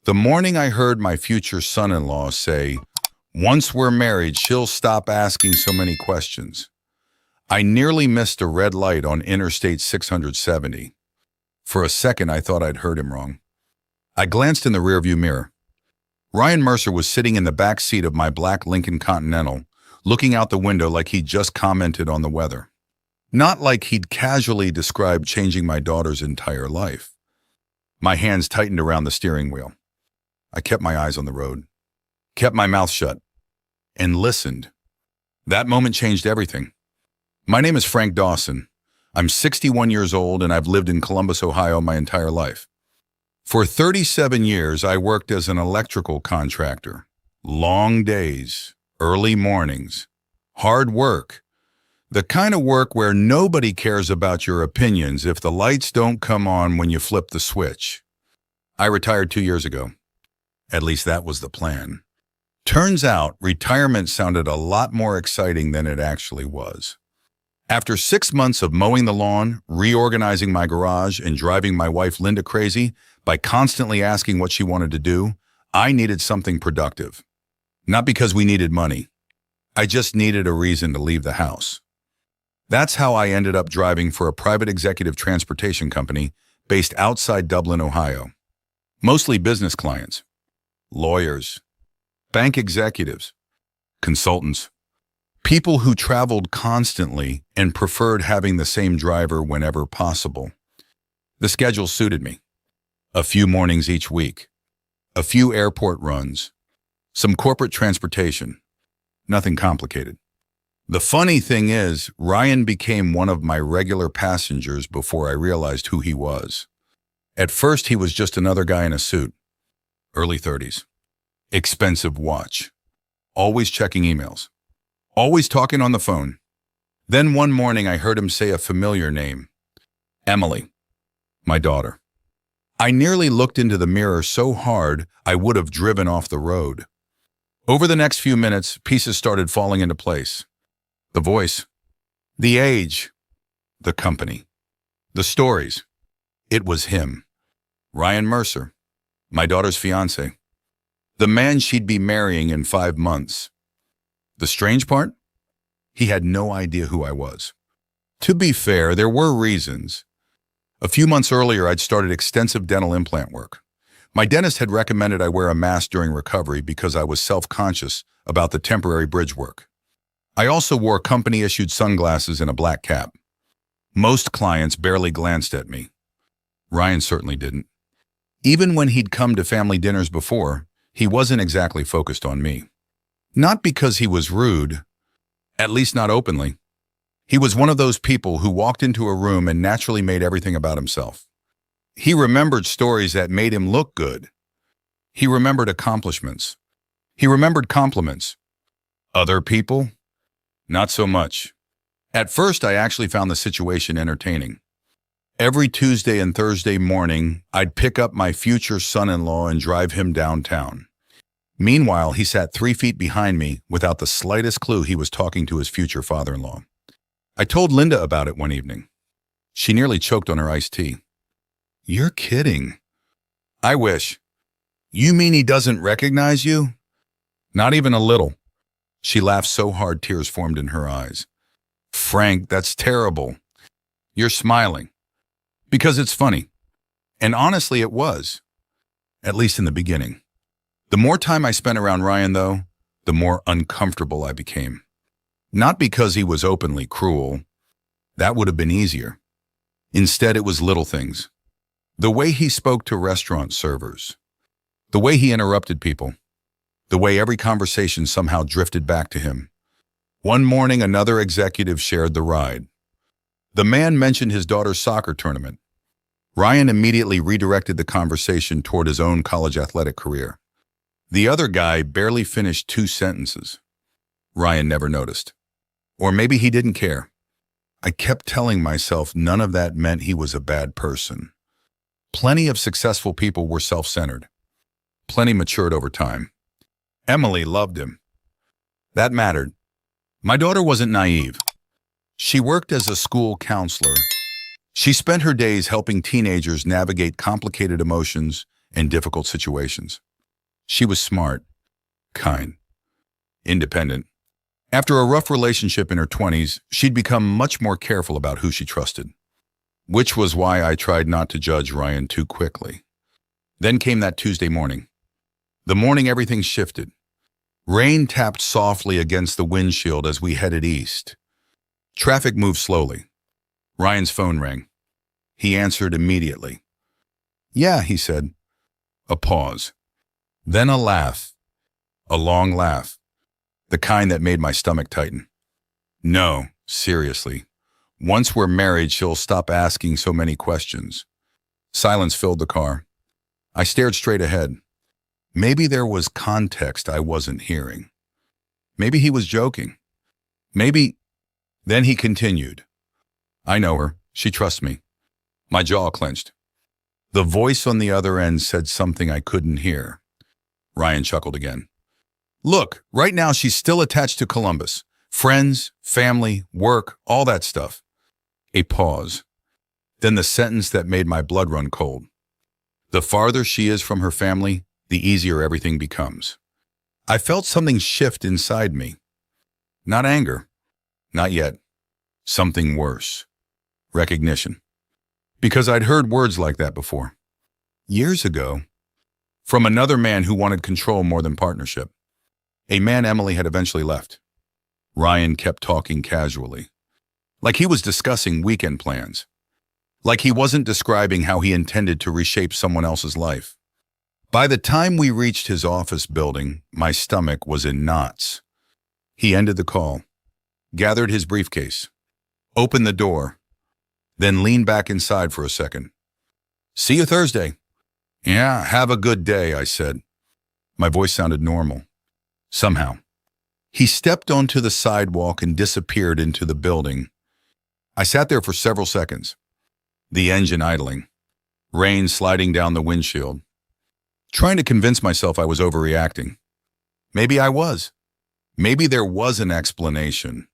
The morning I heard my future son-in-law say, "Once we're married, she'll stop asking so many questions," I nearly missed a red light on Interstate 670. For a second, I thought I'd heard him wrong. I glanced in the rearview mirror. Ryan Mercer was sitting in the back seat of my black Lincoln Continental, looking out the window like he'd just commented on the weather. Not like he'd casually described changing my daughter's entire life. My hands tightened around the steering wheel. I kept my eyes on the road, kept my mouth shut, and listened. That moment changed everything. My name is Frank Dawson. I'm 61 years old and I've lived in Columbus, Ohio my entire life. For 37 years, I worked as an electrical contractor. Long days, early mornings, hard work. The kind of work where nobody cares about your opinions if the lights don't come on when you flip the switch. I retired 2 years ago. At least that was the plan. Turns out, retirement sounded a lot more exciting than it actually was. After 6 months of mowing the lawn, reorganizing my garage, and driving my wife Linda crazy by constantly asking what she wanted to do, I needed something productive. Not because we needed money. I just needed a reason to leave the house. That's how I ended up driving for a private executive transportation company based outside Dublin, Ohio. Mostly business clients, lawyers, bank executives, consultants, people who traveled constantly and preferred having the same driver whenever possible. The schedule suited me. A few mornings each week, a few airport runs, some corporate transportation, nothing complicated. The funny thing is, Ryan became one of my regular passengers before I realized who he was. At first, he was just another guy in a suit, early 30s, expensive watch, always checking emails, always talking on the phone. Then one morning, I heard him say a familiar name, Emily, my daughter. I nearly looked into the mirror so hard I would have driven off the road. Over the next few minutes, pieces started falling into place. The voice, the age, the company, the stories. It was him, Ryan Mercer, my daughter's fiancé, the man she'd be marrying in 5 months. The strange part? He had no idea who I was. To be fair, there were reasons. A few months earlier, I'd started extensive dental implant work. My dentist had recommended I wear a mask during recovery because I was self-conscious about the temporary bridge work. I also wore company-issued sunglasses and a black cap. Most clients barely glanced at me. Ryan certainly didn't. Even when he'd come to family dinners before, he wasn't exactly focused on me. Not because he was rude, at least not openly. He was one of those people who walked into a room and naturally made everything about himself. He remembered stories that made him look good. He remembered accomplishments. He remembered compliments. Other people? Not so much. At first, I actually found the situation entertaining. Every Tuesday and Thursday morning, I'd pick up my future son-in-law and drive him downtown. Meanwhile, he sat 3 feet behind me without the slightest clue he was talking to his future father-in-law. I told Linda about it one evening. She nearly choked on her iced tea. "You're kidding." "I wish." "You mean he doesn't recognize you?" "Not even a little." She laughed so hard tears formed in her eyes. "Frank, that's terrible." "You're smiling." "Because it's funny." And honestly, it was. At least in the beginning. The more time I spent around Ryan, though, the more uncomfortable I became. Not because he was openly cruel. That would have been easier. Instead, it was little things. The way he spoke to restaurant servers. The way he interrupted people. The way every conversation somehow drifted back to him. One morning, another executive shared the ride. The man mentioned his daughter's soccer tournament. Ryan immediately redirected the conversation toward his own college athletic career. The other guy barely finished 2 sentences. Ryan never noticed. Or maybe he didn't care. I kept telling myself none of that meant he was a bad person. Plenty of successful people were self-centered. Plenty matured over time. Emily loved him. That mattered. My daughter wasn't naive. She worked as a school counselor. She spent her days helping teenagers navigate complicated emotions in difficult situations. She was smart, kind, independent. After a rough relationship in her 20s, she'd become much more careful about who she trusted, which was why I tried not to judge Ryan too quickly. Then came that Tuesday morning. The morning everything shifted. Rain tapped softly against the windshield as we headed east. Traffic moved slowly. Ryan's phone rang. He answered immediately. "Yeah," he said. A pause. Then a laugh. A long laugh. The kind that made my stomach tighten. "No, seriously. Once we're married, she'll stop asking so many questions." Silence filled the car. I stared straight ahead. Maybe there was context I wasn't hearing. Maybe he was joking. Maybe... Then he continued. "I know her. She trusts me." My jaw clenched. The voice on the other end said something I couldn't hear. Ryan chuckled again. "Look, right now she's still attached to Columbus. Friends, family, work, all that stuff." A pause. Then the sentence that made my blood run cold. "The farther she is from her family, the easier everything becomes." I felt something shift inside me. Not anger. Not yet. Something worse. Recognition. Because I'd heard words like that before. Years ago. From another man who wanted control more than partnership. A man Emily had eventually left. Ryan kept talking casually. Like he was discussing weekend plans. Like he wasn't describing how he intended to reshape someone else's life. By the time we reached his office building, my stomach was in knots. He ended the call, gathered his briefcase, opened the door, then leaned back inside for a second. "See you Thursday." "Yeah, have a good day," I said. My voice sounded normal. Somehow. He stepped onto the sidewalk and disappeared into the building. I sat there for several seconds. The engine idling. Rain sliding down the windshield. Trying to convince myself I was overreacting. Maybe I was. Maybe there was an explanation.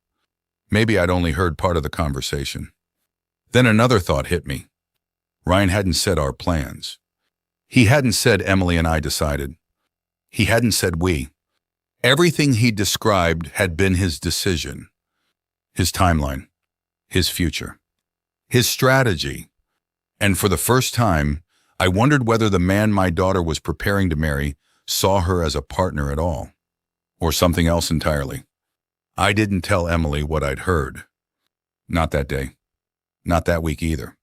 Maybe I'd only heard part of the conversation. Then another thought hit me. Ryan hadn't said our plans. He hadn't said Emily and I decided. He hadn't said we. Everything he described had been his decision. His timeline. His future. His strategy. And for the first time, I wondered whether the man my daughter was preparing to marry saw her as a partner at all, or something else entirely. I didn't tell Emily what I'd heard. Not that day. Not that week either.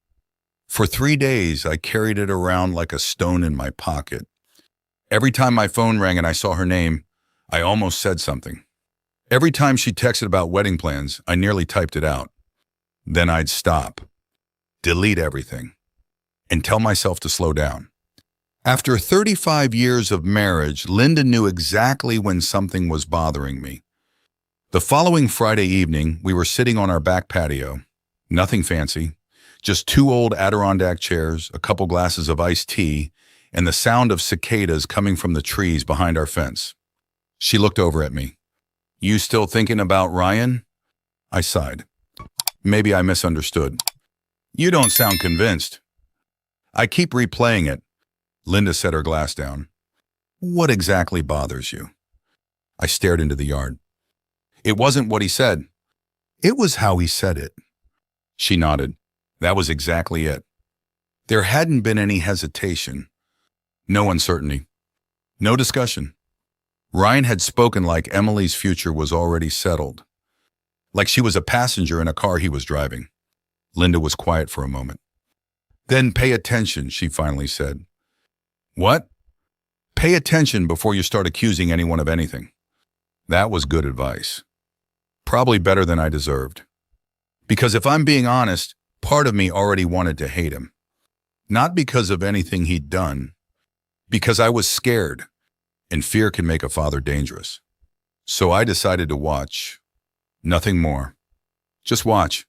For 3 days, I carried it around like a stone in my pocket. Every time my phone rang and I saw her name, I almost said something. Every time she texted about wedding plans, I nearly typed it out. Then I'd stop, delete everything, and tell myself to slow down. After 35 years of marriage, Linda knew exactly when something was bothering me. The following Friday evening, we were sitting on our back patio. Nothing fancy, just 2 old Adirondack chairs, a couple glasses of iced tea, and the sound of cicadas coming from the trees behind our fence. She looked over at me. "You still thinking about Ryan?" I sighed. Maybe I misunderstood. "You don't sound convinced." "I keep replaying it." Linda set her glass down. "What exactly bothers you?" I stared into the yard. "It wasn't what he said. It was how he said it." She nodded. That was exactly it. There hadn't been any hesitation. No uncertainty. No discussion. Ryan had spoken like Emily's future was already settled. Like she was a passenger in a car he was driving. Linda was quiet for a moment. "Then pay attention," she finally said. "What?" "Pay attention before you start accusing anyone of anything." That was good advice. Probably better than I deserved. Because if I'm being honest, part of me already wanted to hate him. Not because of anything he'd done. Because I was scared, and fear can make a father dangerous. So I decided to watch. Nothing more. Just watch.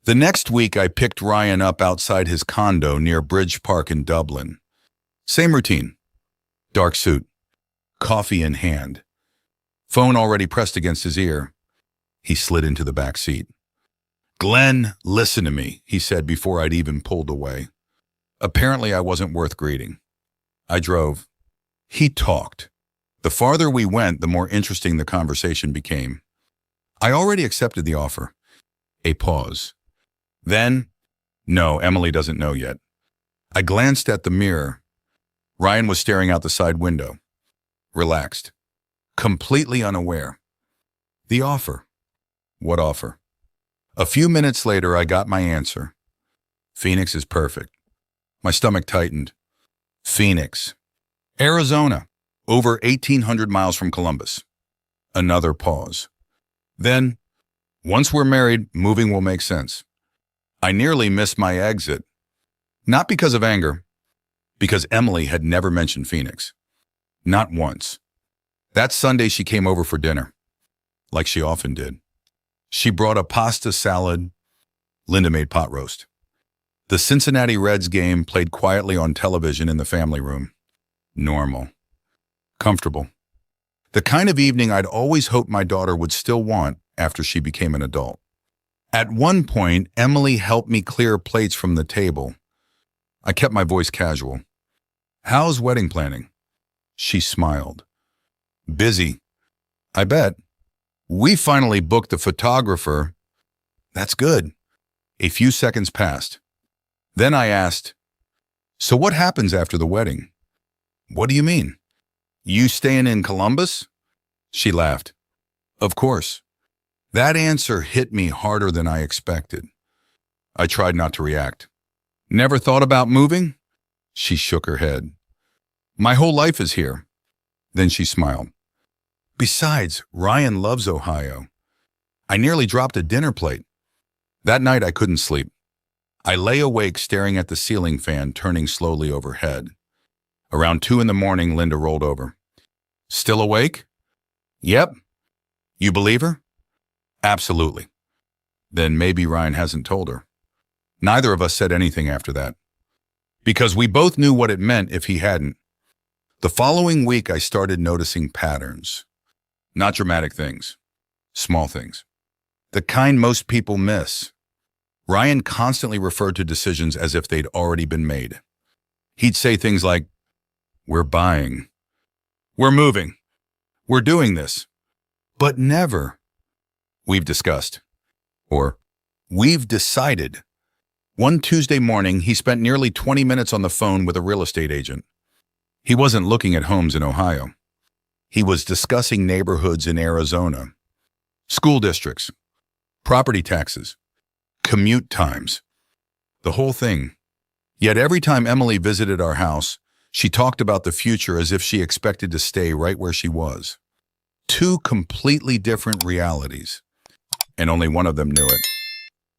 The next week, I picked Ryan up outside his condo near Bridge Park in Dublin. Same routine. Dark suit. Coffee in hand. Phone already pressed against his ear. He slid into the back seat. "Glenn, listen to me," he said before I'd even pulled away. Apparently, I wasn't worth greeting. I drove. He talked. The farther we went, the more interesting the conversation became. I already accepted the offer. A pause. Then, no, Emily doesn't know yet. I glanced at the mirror. Ryan was staring out the side window. Relaxed. Completely unaware. The offer. What offer? A few minutes later, I got my answer. Phoenix is perfect. My stomach tightened. Phoenix. Arizona. Over 1,800 miles from Columbus. Another pause. Then, once we're married, moving will make sense. I nearly missed my exit. Not because of anger, because Emily had never mentioned Phoenix. Not once. That Sunday she came over for dinner, like she often did. She brought a pasta salad. Linda made pot roast. The Cincinnati Reds game played quietly on television in the family room. Normal. Comfortable. The kind of evening I'd always hoped my daughter would still want after she became an adult. At one point, Emily helped me clear plates from the table. I kept my voice casual. How's wedding planning? She smiled. Busy. I bet. We finally booked a photographer. That's good. A few seconds passed. Then I asked, so what happens after the wedding? What do you mean? You staying in Columbus? She laughed. Of course. That answer hit me harder than I expected. I tried not to react. Never thought about moving? She shook her head. My whole life is here. Then she smiled. Besides, Ryan loves Ohio. I nearly dropped a dinner plate. That night I couldn't sleep. I lay awake staring at the ceiling fan turning slowly overhead. Around 2 a.m, Linda rolled over. Still awake? Yep. You believe her? Absolutely. Then maybe Ryan hasn't told her. Neither of us said anything after that. Because we both knew what it meant if he hadn't. The following week I started noticing patterns. Not dramatic things. Small things. The kind most people miss. Ryan constantly referred to decisions as if they'd already been made. He'd say things like, we're buying. We're moving. We're doing this. But never, we've discussed. Or, we've decided. One Tuesday morning, he spent nearly 20 minutes on the phone with a real estate agent. He wasn't looking at homes in Ohio. He was discussing neighborhoods in Arizona, school districts, property taxes, commute times, the whole thing. Yet every time Emily visited our house, she talked about the future as if she expected to stay right where she was. Two completely different realities, and only one of them knew it.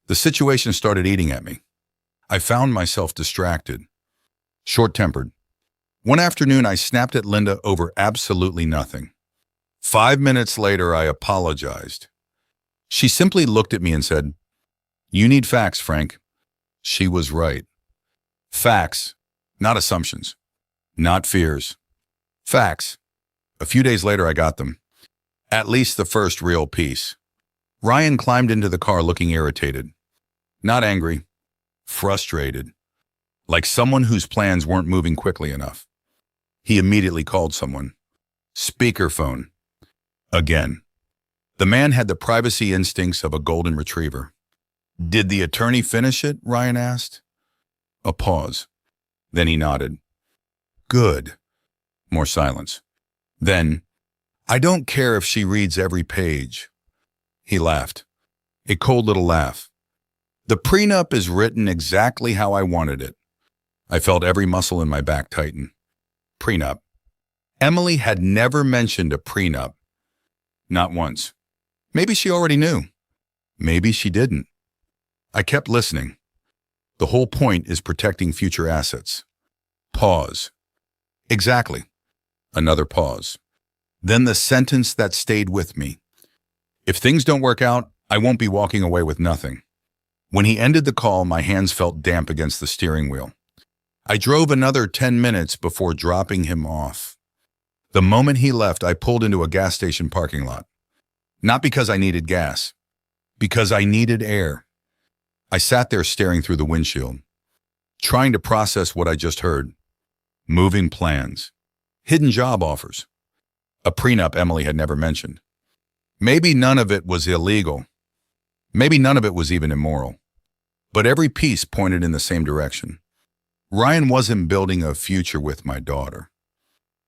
The situation started eating at me. I found myself distracted, short-tempered. One afternoon, I snapped at Linda over absolutely nothing. 5 minutes later, I apologized. She simply looked at me and said, "You need facts, Frank." She was right. Facts, not assumptions, not fears. Facts. A few days later, I got them. At least the first real piece. Ryan climbed into the car looking irritated. Not angry, frustrated. Like someone whose plans weren't moving quickly enough. He immediately called someone. Speakerphone. Again. The man had the privacy instincts of a golden retriever. Did the attorney finish it? Ryan asked. A pause. Then he nodded. Good. More silence. Then, I don't care if she reads every page. He laughed. A cold little laugh. The prenup is written exactly how I wanted it. I felt every muscle in my back tighten. Prenup. Emily had never mentioned a prenup. Not once. Maybe she already knew. Maybe she didn't. I kept listening. The whole point is protecting future assets. Pause. Exactly. Another pause. Then the sentence that stayed with me. If things don't work out, I won't be walking away with nothing. When he ended the call, my hands felt damp against the steering wheel. I drove another 10 minutes before dropping him off. The moment he left, I pulled into a gas station parking lot. Not because I needed gas, because I needed air. I sat there staring through the windshield, trying to process what I just heard. moving plans, hidden job offers, a prenup Emily had never mentioned. Maybe none of it was illegal. Maybe none of it was even immoral. But every piece pointed in the same direction. Ryan wasn't building a future with my daughter.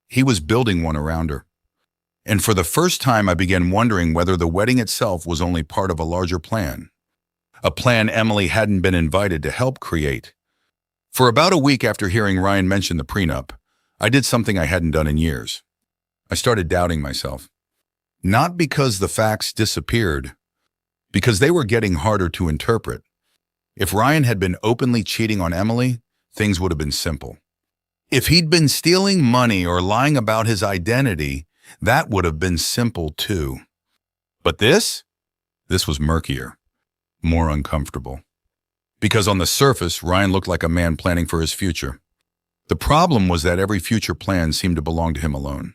He was building one around her. And for the first time, I began wondering whether the wedding itself was only part of a larger plan. A plan Emily hadn't been invited to help create. For about a week after hearing Ryan mention the prenup, I did something I hadn't done in years. I started doubting myself. Not because the facts disappeared, because they were getting harder to interpret. If Ryan had been openly cheating on Emily, things would have been simple. If he'd been stealing money or lying about his identity, that would have been simple too. But this was murkier, more uncomfortable. Because on the surface, Ryan looked like a man planning for his future. The problem was that every future plan seemed to belong to him alone.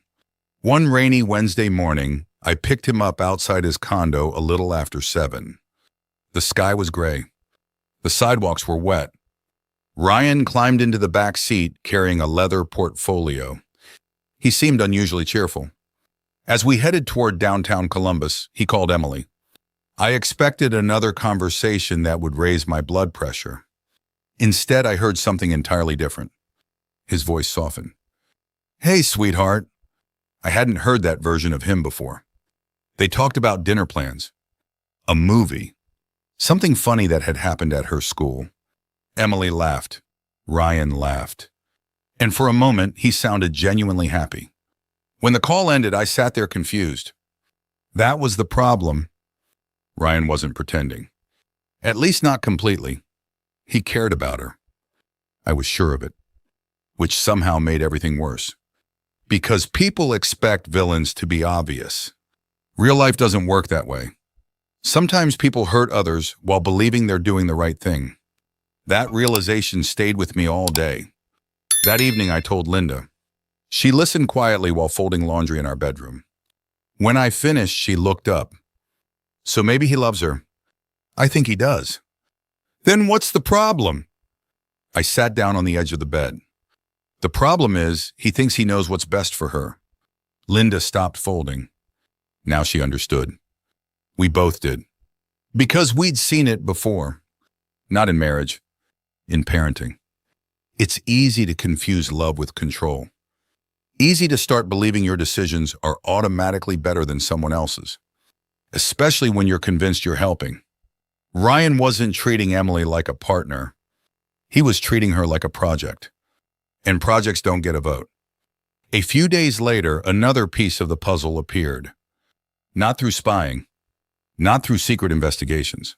One rainy Wednesday morning, I picked him up outside his condo a little after 7. The sky was gray. The sidewalks were wet. Ryan climbed into the back seat carrying a leather portfolio. He seemed unusually cheerful. As we headed toward downtown Columbus, he called Emily. I expected another conversation that would raise my blood pressure. Instead, I heard something entirely different. His voice softened. Hey, sweetheart. I hadn't heard that version of him before. They talked about dinner plans, a movie, something funny that had happened at her school. Emily laughed. Ryan laughed. And for a moment, he sounded genuinely happy. When the call ended, I sat there confused. That was the problem. Ryan wasn't pretending. At least not completely. He cared about her. I was sure of it, which somehow made everything worse. Because people expect villains to be obvious. Real life doesn't work that way. Sometimes people hurt others while believing they're doing the right thing. That realization stayed with me all day. That evening, I told Linda. She listened quietly while folding laundry in our bedroom. When I finished, she looked up. So maybe he loves her. I think he does. Then what's the problem? I sat down on the edge of the bed. The problem is, he thinks he knows what's best for her. Linda stopped folding. Now she understood. We both did. Because we'd seen it before. Not in marriage, in parenting. It's easy to confuse love with control. Easy to start believing your decisions are automatically better than someone else's, especially when you're convinced you're helping. Ryan wasn't treating Emily like a partner. He was treating her like a project. And projects don't get a vote. A few days later, another piece of the puzzle appeared. Not through spying, not through secret investigations,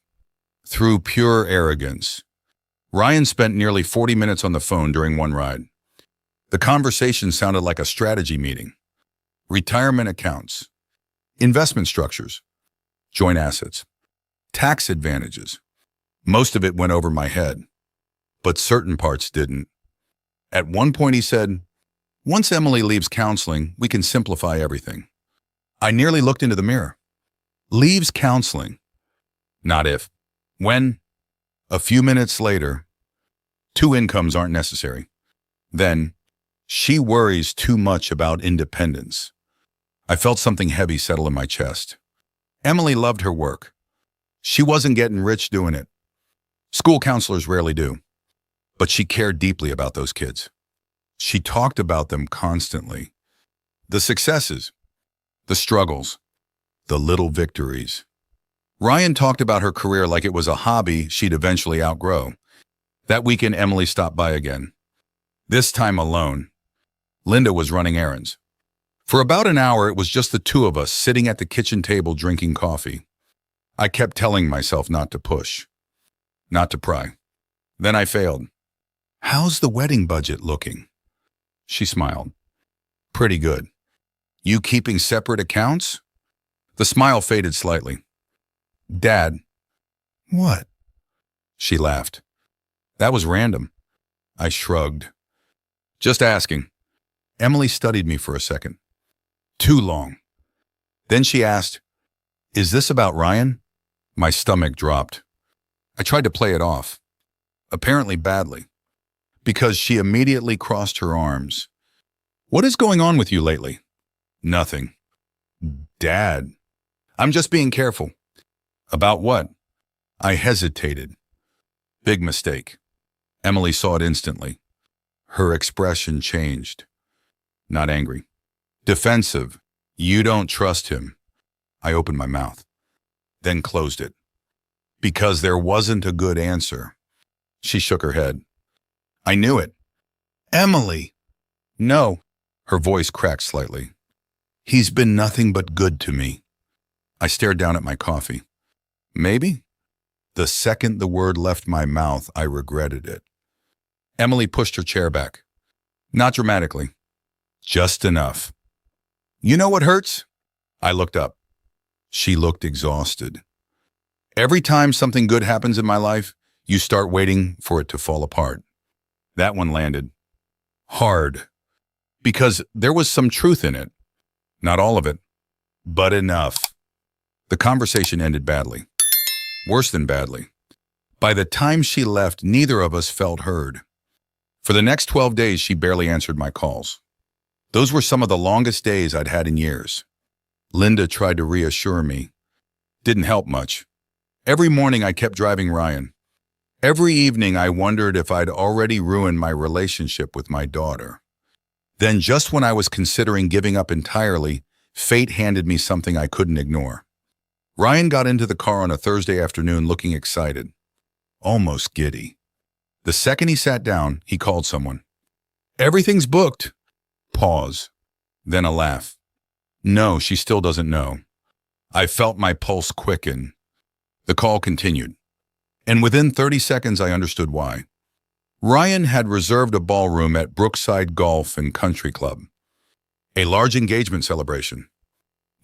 through pure arrogance. Ryan spent nearly 40 minutes on the phone during one ride. The conversation sounded like a strategy meeting. Retirement accounts, investment structures, joint assets, tax advantages. Most of it went over my head, but certain parts didn't. At one point he said, once Emily leaves counseling, we can simplify everything. I nearly looked into the mirror. Leaves counseling. Not if. When? A few minutes later. 2 incomes aren't necessary. Then, she worries too much about independence. I felt something heavy settle in my chest. Emily loved her work. She wasn't getting rich doing it. School counselors rarely do. But she cared deeply about those kids. She talked about them constantly. The successes, the struggles, the little victories. Ryan talked about her career like it was a hobby she'd eventually outgrow. That weekend, Emily stopped by again. This time alone. Linda was running errands. For about an hour, it was just the two of us sitting at the kitchen table drinking coffee. I kept telling myself not to push, not to pry. Then I failed. How's the wedding budget looking? She smiled. Pretty good. You keeping separate accounts? The smile faded slightly. Dad. What? She laughed. That was random. I shrugged. Just asking. Emily studied me for a second. Too long. Then she asked, is this about Ryan? My stomach dropped. I tried to play it off. Apparently badly. because she immediately crossed her arms. What is going on with you lately? Nothing. Dad, I'm just being careful. About what? I hesitated. Big mistake. Emily saw it instantly. Her expression changed. Not angry. Defensive. You don't trust him. I opened my mouth, then closed it. Because there wasn't a good answer. She shook her head. I knew it. Emily! No. Her voice cracked slightly. He's been nothing but good to me. I stared down at my coffee. Maybe? The second the word left my mouth, I regretted it. Emily pushed her chair back. Not dramatically. Just enough. You know what hurts? I looked up. She looked exhausted. Every time something good happens in my life, you start waiting for it to fall apart. That one landed. Hard. Because there was some truth in it. Not all of it, but enough. The conversation ended badly. Worse than badly. By the time she left, neither of us felt heard. For the next 12 days, she barely answered my calls. Those were some of the longest days I'd had in years. Linda tried to reassure me. Didn't help much. Every morning I kept driving Ryan. Every evening I wondered if I'd already ruined my relationship with my daughter. Then just when I was considering giving up entirely, fate handed me something I couldn't ignore. Ryan got into the car on a Thursday afternoon looking excited. Almost giddy. The second he sat down, he called someone. Everything's booked. Pause. Then a laugh. No, she still doesn't know. I felt my pulse quicken. The call continued. And within 30 seconds, I understood why. Ryan had reserved a ballroom at Brookside Golf and Country Club. A large engagement celebration.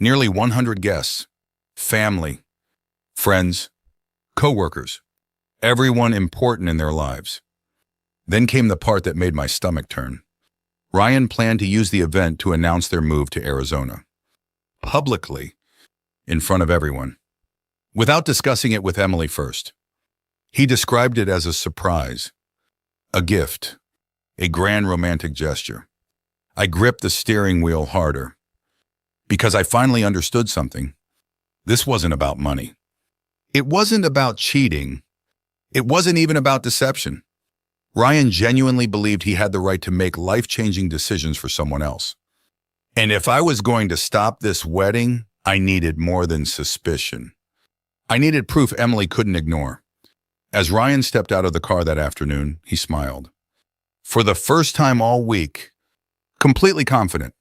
Nearly 100 guests. Family. Friends. Co-workers. Everyone important in their lives. Then came the part that made my stomach turn. Ryan planned to use the event to announce their move to Arizona. Publicly. In front of everyone. Without discussing it with Emily first. He described it as a surprise. A gift. A grand romantic gesture. I gripped the steering wheel harder. Because I finally understood something. This wasn't about money. It wasn't about cheating. It wasn't even about deception. Ryan genuinely believed he had the right to make life-changing decisions for someone else. And if I was going to stop this wedding, I needed more than suspicion. I needed proof Emily couldn't ignore. As Ryan stepped out of the car that afternoon, he smiled. For the first time all week, completely confident,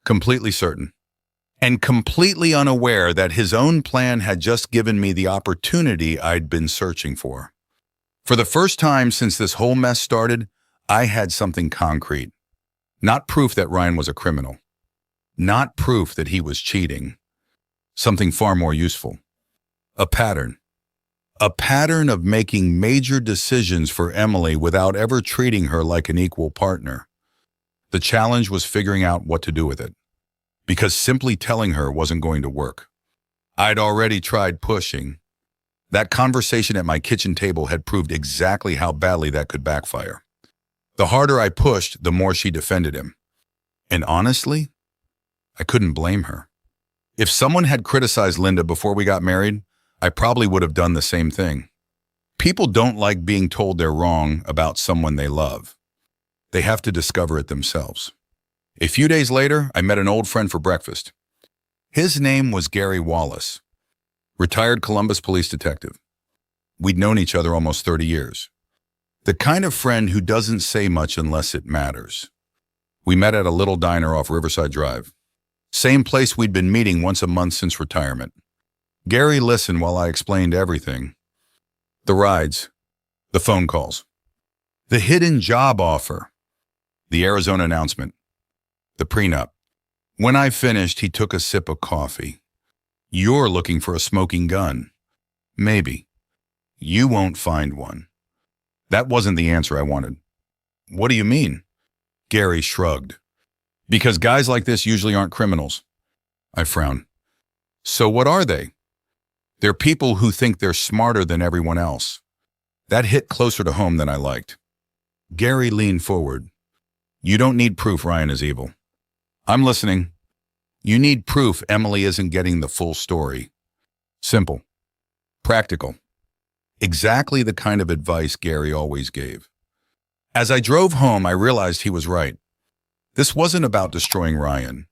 completely certain, and completely unaware that his own plan had just given me the opportunity I'd been searching for. For the first time since this whole mess started, I had something concrete. Not proof that Ryan was a criminal. Not proof that he was cheating. Something far more useful. A pattern. A pattern of making major decisions for Emily without ever treating her like an equal partner. The challenge was figuring out what to do with it. Because simply telling her wasn't going to work. I'd already tried pushing. That conversation at my kitchen table had proved exactly how badly that could backfire. The harder I pushed, the more she defended him. And honestly, I couldn't blame her. If someone had criticized Linda before we got married, I probably would have done the same thing. People don't like being told they're wrong about someone they love. They have to discover it themselves. A few days later, I met an old friend for breakfast. His name was Gary Wallace, retired Columbus police detective. We'd known each other almost 30 years. The kind of friend who doesn't say much unless it matters. We met at a little diner off Riverside Drive. Same place we'd been meeting once a month since retirement. Gary listened while I explained everything. The rides, the phone calls, the hidden job offer, the Arizona announcement, the prenup. When I finished, he took a sip of coffee. You're looking for a smoking gun. Maybe. You won't find one. That wasn't the answer I wanted. What do you mean? Gary shrugged. Because guys like this usually aren't criminals. I frowned. So what are they? They're people who think they're smarter than everyone else. That hit closer to home than I liked. Gary leaned forward. You don't need proof Ryan is evil. I'm listening. You need proof Emily isn't getting the full story. Simple. Practical. Exactly the kind of advice Gary always gave. As I drove home, I realized he was right. This wasn't about destroying Ryan.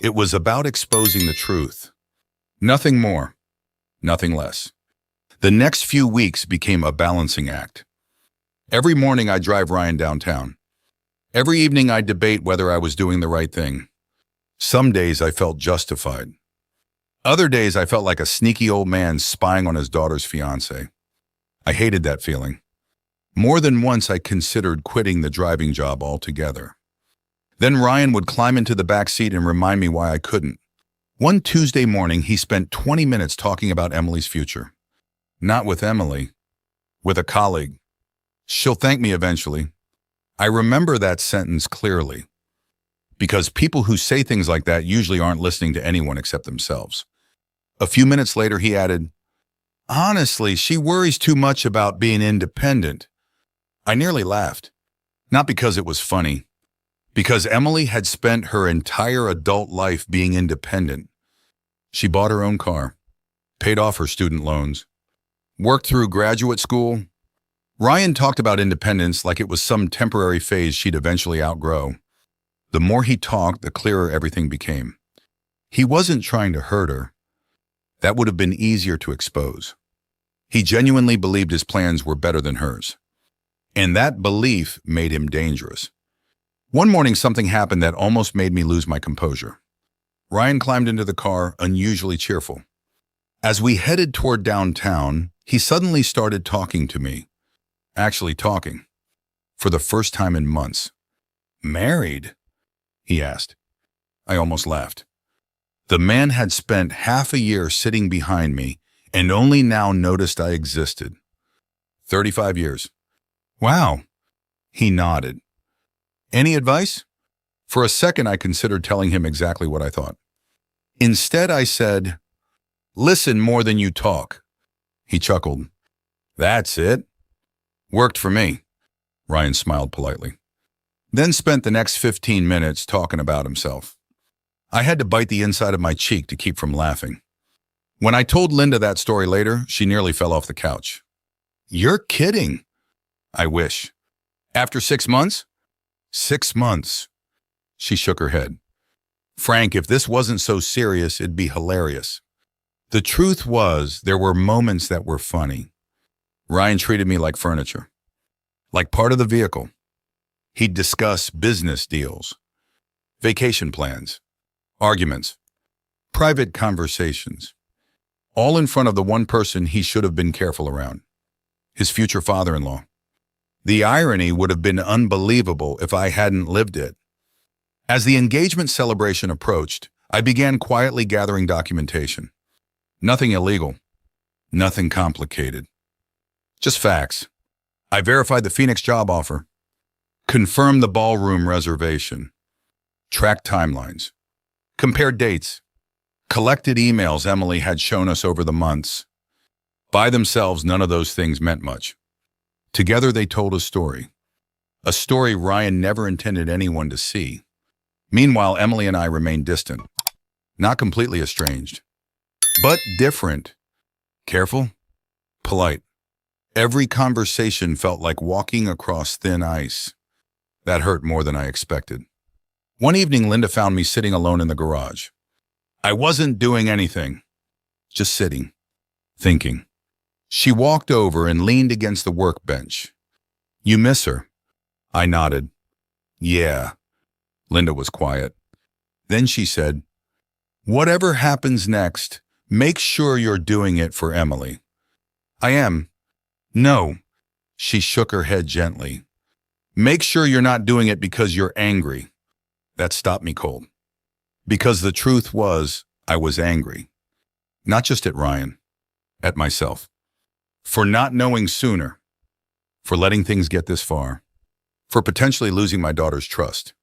It was about exposing the truth. Nothing more, nothing less. The next few weeks became a balancing act. Every morning I drive Ryan downtown. Every evening I debate whether I was doing the right thing. Some days I felt justified. Other days I felt like a sneaky old man spying on his daughter's fiancé. I hated that feeling. More than once I considered quitting the driving job altogether. Then Ryan would climb into the back seat and remind me why I couldn't. One Tuesday morning, he spent 20 minutes talking about Emily's future. Not with Emily, with a colleague. She'll thank me eventually. I remember that sentence clearly, because people who say things like that usually aren't listening to anyone except themselves. A few minutes later, he added, honestly, she worries too much about being independent. I nearly laughed, not because it was funny, because Emily had spent her entire adult life being independent. She bought her own car, paid off her student loans, worked through graduate school. Ryan talked about independence like it was some temporary phase she'd eventually outgrow. The more he talked, the clearer everything became. He wasn't trying to hurt her. That would have been easier to expose. He genuinely believed his plans were better than hers. And that belief made him dangerous. One morning, something happened that almost made me lose my composure. Ryan climbed into the car, unusually cheerful. As we headed toward downtown, he suddenly started talking to me. Actually talking. For the first time in months. Married? He asked. I almost laughed. The man had spent half a year sitting behind me and only now noticed I existed. 35 years. Wow. He nodded. Any advice? For a second, I considered telling him exactly what I thought. Instead, I said, listen more than you talk. He chuckled. That's it. Worked for me. Ryan smiled politely. Then spent the next 15 minutes talking about himself. I had to bite the inside of my cheek to keep from laughing. When I told Linda that story later, she nearly fell off the couch. You're kidding. I wish. After 6 months? 6 months. She shook her head. Frank, if this wasn't so serious, it'd be hilarious. The truth was, there were moments that were funny. Ryan treated me like furniture, like part of the vehicle. He'd discuss business deals, vacation plans, arguments, private conversations, all in front of the one person he should have been careful around, his future father-in-law. The irony would have been unbelievable if I hadn't lived it. As the engagement celebration approached, I began quietly gathering documentation. Nothing illegal, nothing complicated. Just facts. I verified the Phoenix job offer, confirmed the ballroom reservation, tracked timelines, compared dates, collected emails Emily had shown us over the months. By themselves, none of those things meant much. Together, they told a story Ryan never intended anyone to see. Meanwhile, Emily and I remained distant, not completely estranged, but different, careful, polite. Every conversation felt like walking across thin ice. That hurt more than I expected. One evening, Linda found me sitting alone in the garage. I wasn't doing anything, just sitting, thinking. She walked over and leaned against the workbench. You miss her? I nodded. Yeah. Linda was quiet. Then she said, whatever happens next, make sure you're doing it for Emily. I am. No. She shook her head gently. Make sure you're not doing it because you're angry. That stopped me cold. Because the truth was, I was angry. Not just at Ryan, at myself. For not knowing sooner. For letting things get this far. For potentially losing my daughter's trust.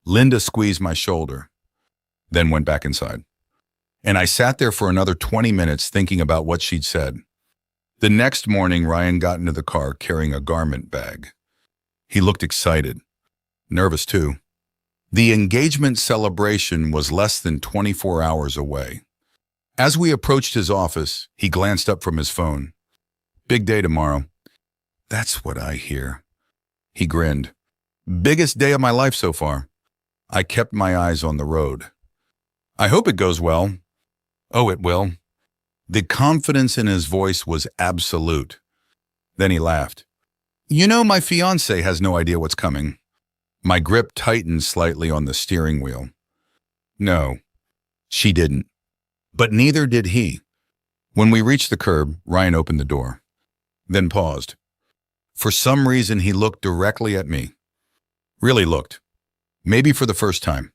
Linda squeezed my shoulder, then went back inside. And I sat there for another 20 minutes thinking about what she'd said. The next morning, Ryan got into the car carrying a garment bag. He looked excited, nervous too. The engagement celebration was less than 24 hours away. As we approached his office, he glanced up from his phone. Big day tomorrow. That's what I hear. He grinned. Biggest day of my life so far. I kept my eyes on the road. I hope it goes well. Oh, it will. The confidence in his voice was absolute. Then he laughed. You know, my fiancé has no idea what's coming. My grip tightened slightly on the steering wheel. No, she didn't. But neither did he. When we reached the curb, Ryan opened the door, then paused. For some reason, he looked directly at me. Really looked. Maybe for the first time.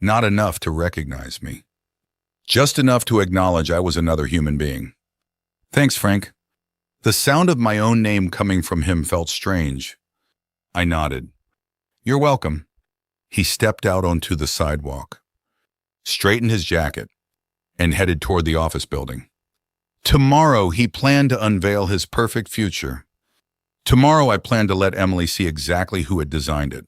Not enough to recognize me. Just enough to acknowledge I was another human being. Thanks, Frank. The sound of my own name coming from him felt strange. I nodded. You're welcome. He stepped out onto the sidewalk, straightened his jacket, and headed toward the office building. Tomorrow, he planned to unveil his perfect future. Tomorrow, I planned to let Emily see exactly who had designed it.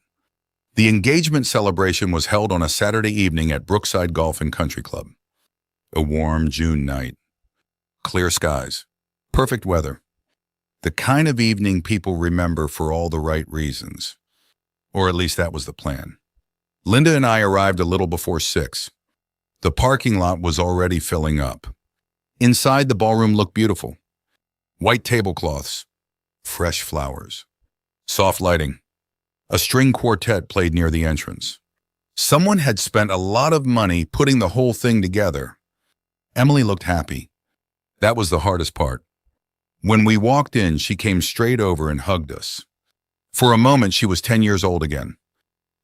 The engagement celebration was held on a Saturday evening at Brookside Golf and Country Club. A warm June night. Clear skies. Perfect weather. The kind of evening people remember for all the right reasons. Or at least that was the plan. Linda and I arrived a little before 6. The parking lot was already filling up. Inside, the ballroom looked beautiful. White tablecloths, fresh flowers, soft lighting. A string quartet played near the entrance. Someone had spent a lot of money putting the whole thing together. Emily looked happy. That was the hardest part. When we walked in, she came straight over and hugged us. For a moment, she was 10 years old again.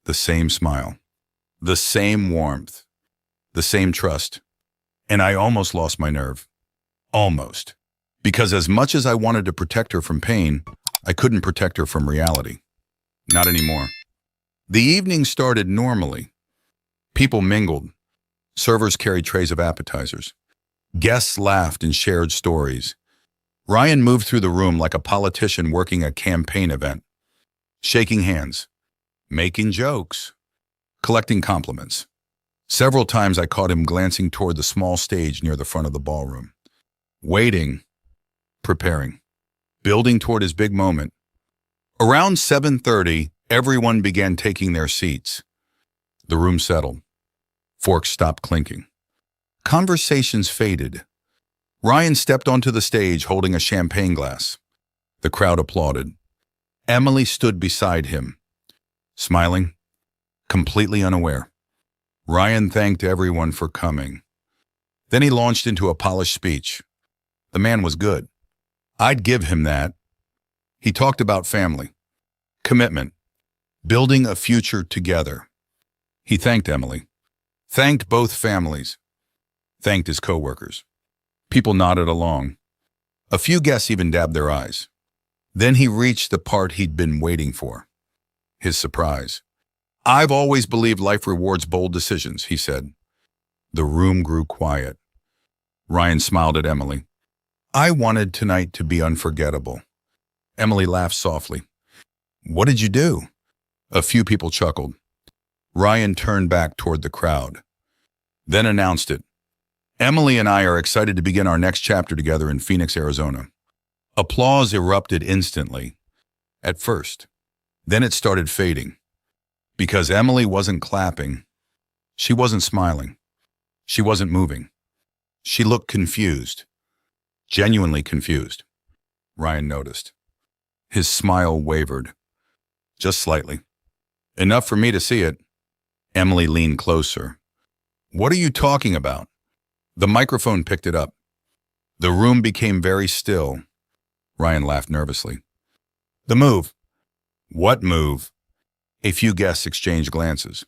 The same smile, the same warmth, the same trust. And I almost lost my nerve. Almost. Because as much as I wanted to protect her from pain, I couldn't protect her from reality. Not anymore. The evening started normally. People mingled. Servers carried trays of appetizers. Guests laughed and shared stories. Ryan moved through the room like a politician working a campaign event, shaking hands, making jokes, collecting compliments. Several times I caught him glancing toward the small stage near the front of the ballroom, waiting, preparing, building toward his big moment. Around 7:30, everyone began taking their seats. The room settled. Forks stopped clinking. Conversations faded. Ryan stepped onto the stage holding a champagne glass. The crowd applauded. Emily stood beside him, smiling, completely unaware. Ryan thanked everyone for coming. Then he launched into a polished speech. The man was good. I'd give him that. He talked about family, commitment, building a future together. He thanked Emily, thanked both families, thanked his coworkers. People nodded along. A few guests even dabbed their eyes. Then he reached the part he'd been waiting for, his surprise. I've always believed life rewards bold decisions, he said. The room grew quiet. Ryan smiled at Emily. I wanted tonight to be unforgettable. Emily laughed softly. What did you do? A few people chuckled. Ryan turned back toward the crowd, then announced it. Emily and I are excited to begin our next chapter together in Phoenix, Arizona. Applause erupted instantly. At first. Then it started fading. Because Emily wasn't clapping. She wasn't smiling. She wasn't moving. She looked confused. Genuinely confused. Ryan noticed. His smile wavered. Just slightly. Enough for me to see it. Emily leaned closer. What are you talking about? The microphone picked it up. The room became very still. Ryan laughed nervously. The move. What move? A few guests exchanged glances.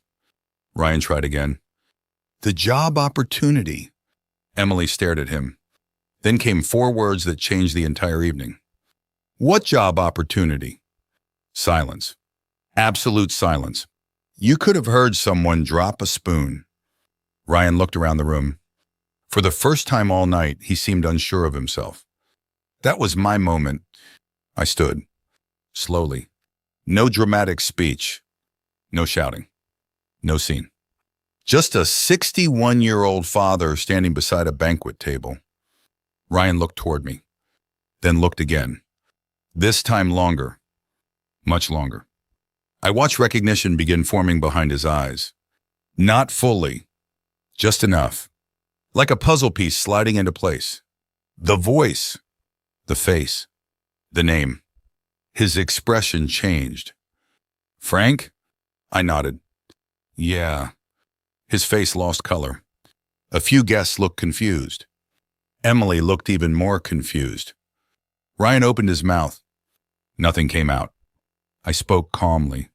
Ryan tried again. The job opportunity. Emily stared at him. Then came 4 words that changed the entire evening. What job opportunity? Silence. Absolute silence. You could have heard someone drop a spoon. Ryan looked around the room. For the first time all night, he seemed unsure of himself. That was my moment. I stood, slowly, No dramatic speech. No shouting. No scene. Just a 61-year-old father standing beside a banquet table. Ryan looked toward me, then looked again. This time longer. Much longer. I watched recognition begin forming behind his eyes. Not fully. Just enough. Like a puzzle piece sliding into place. The voice. The face. The name. His expression changed. Frank? I nodded. Yeah. His face lost color. A few guests looked confused. Emily looked even more confused. Ryan opened his mouth. Nothing came out. I spoke calmly.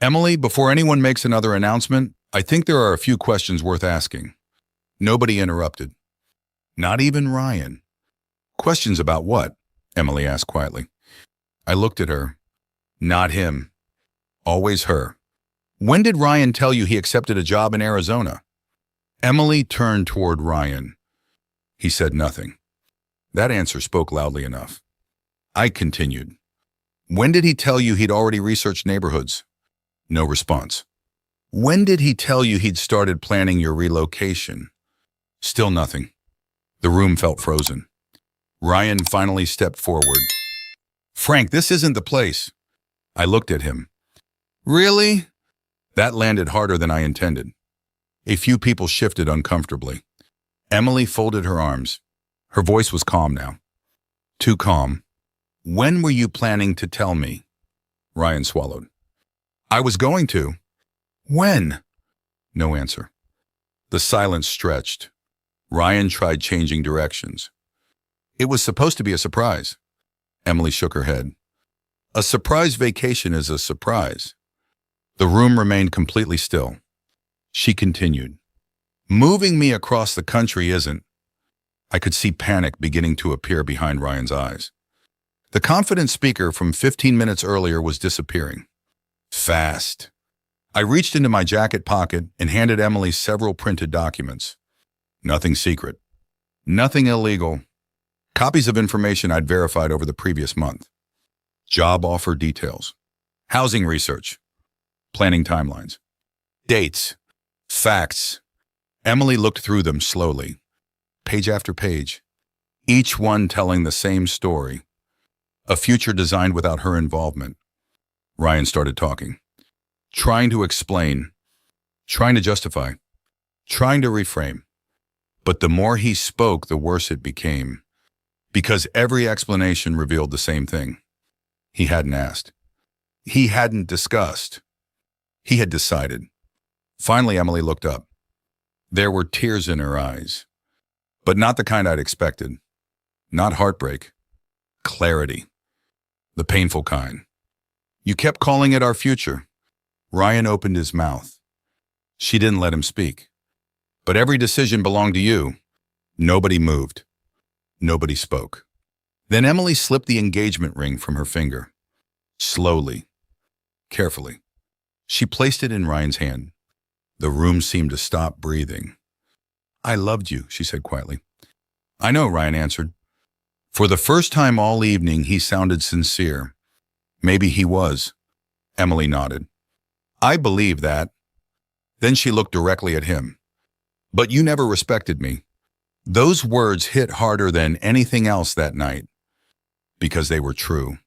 Emily, before anyone makes another announcement, I think there are a few questions worth asking. Nobody interrupted. Not even Ryan. Questions about what? Emily asked quietly. I looked at her. Not him. Always her. When did Ryan tell you he accepted a job in Arizona? Emily turned toward Ryan. He said nothing. That answer spoke loudly enough. I continued. When did he tell you he'd already researched neighborhoods? No response. When did he tell you he'd started planning your relocation? Still nothing. The room felt frozen. Ryan finally stepped forward. Frank, this isn't the place. I looked at him. Really? That landed harder than I intended. A few people shifted uncomfortably. Emily folded her arms. Her voice was calm now. Too calm. When were you planning to tell me? Ryan swallowed. I was going to. When? No answer. The silence stretched. Ryan tried changing directions. It was supposed to be a surprise. Emily shook her head. A surprise vacation is a surprise. The room remained completely still. She continued. Moving me across the country isn't. I could see panic beginning to appear behind Ryan's eyes. The confident speaker from 15 minutes earlier was disappearing. Fast. I reached into my jacket pocket and handed Emily several printed documents. Nothing secret. Nothing illegal. Copies of information I'd verified over the previous month. Job offer details. Housing research. Planning timelines. Dates. Facts. Emily looked through them slowly. Page after page. Each one telling the same story. A future designed without her involvement. Ryan started talking. Trying to explain. Trying to justify. Trying to reframe. But the more he spoke, the worse it became. Because every explanation revealed the same thing. He hadn't asked. He hadn't discussed. He had decided. Finally, Emily looked up. There were tears in her eyes. But not the kind I'd expected. Not heartbreak. Clarity. The painful kind. You kept calling it our future. Ryan opened his mouth. She didn't let him speak. But every decision belonged to you. Nobody moved. Nobody spoke. Then Emily slipped the engagement ring from her finger. Slowly. Carefully. She placed it in Ryan's hand. The room seemed to stop breathing. I loved you, she said quietly. I know, Ryan answered. For the first time all evening, he sounded sincere. Maybe he was. Emily nodded. I believe that. Then she looked directly at him. But you never respected me. Those words hit harder than anything else that night. Because they were true.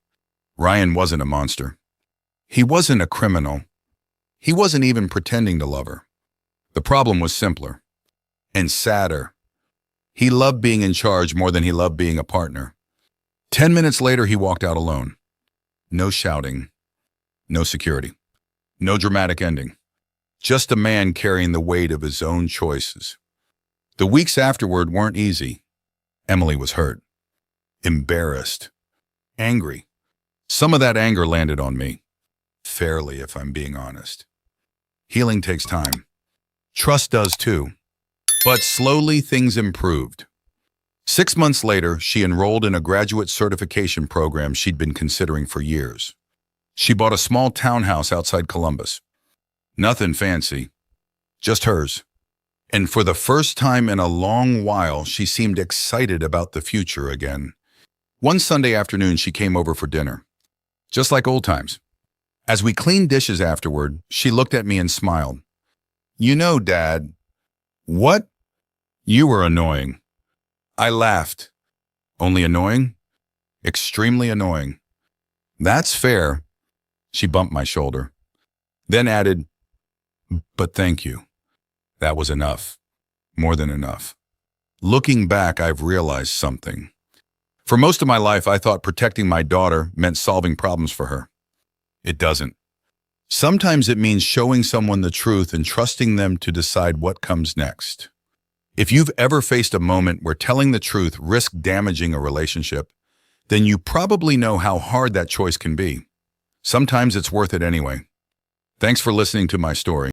Ryan wasn't a monster. He wasn't a criminal. He wasn't even pretending to love her. The problem was simpler. And sadder. He loved being in charge more than he loved being a partner. 10 minutes later, he walked out alone. No shouting. No security. No dramatic ending. Just a man carrying the weight of his own choices. The weeks afterward weren't easy. Emily was hurt. Embarrassed. Angry. Some of that anger landed on me. Fairly, if I'm being honest. Healing takes time. Trust does too. But slowly things improved. 6 months later, she enrolled in a graduate certification program she'd been considering for years. She bought a small townhouse outside Columbus. Nothing fancy, just hers. And for the first time in a long while, she seemed excited about the future again. One Sunday afternoon, she came over for dinner. Just like old times. As we cleaned dishes afterward, she looked at me and smiled. You know, Dad. What? You were annoying. I laughed. Only annoying? Extremely annoying. That's fair. She bumped my shoulder. Then added, but thank you. That was enough. More than enough. Looking back, I've realized something. For most of my life, I thought protecting my daughter meant solving problems for her. It doesn't. Sometimes it means showing someone the truth and trusting them to decide what comes next. If you've ever faced a moment where telling the truth risked damaging a relationship, then you probably know how hard that choice can be. Sometimes it's worth it anyway. Thanks for listening to my story.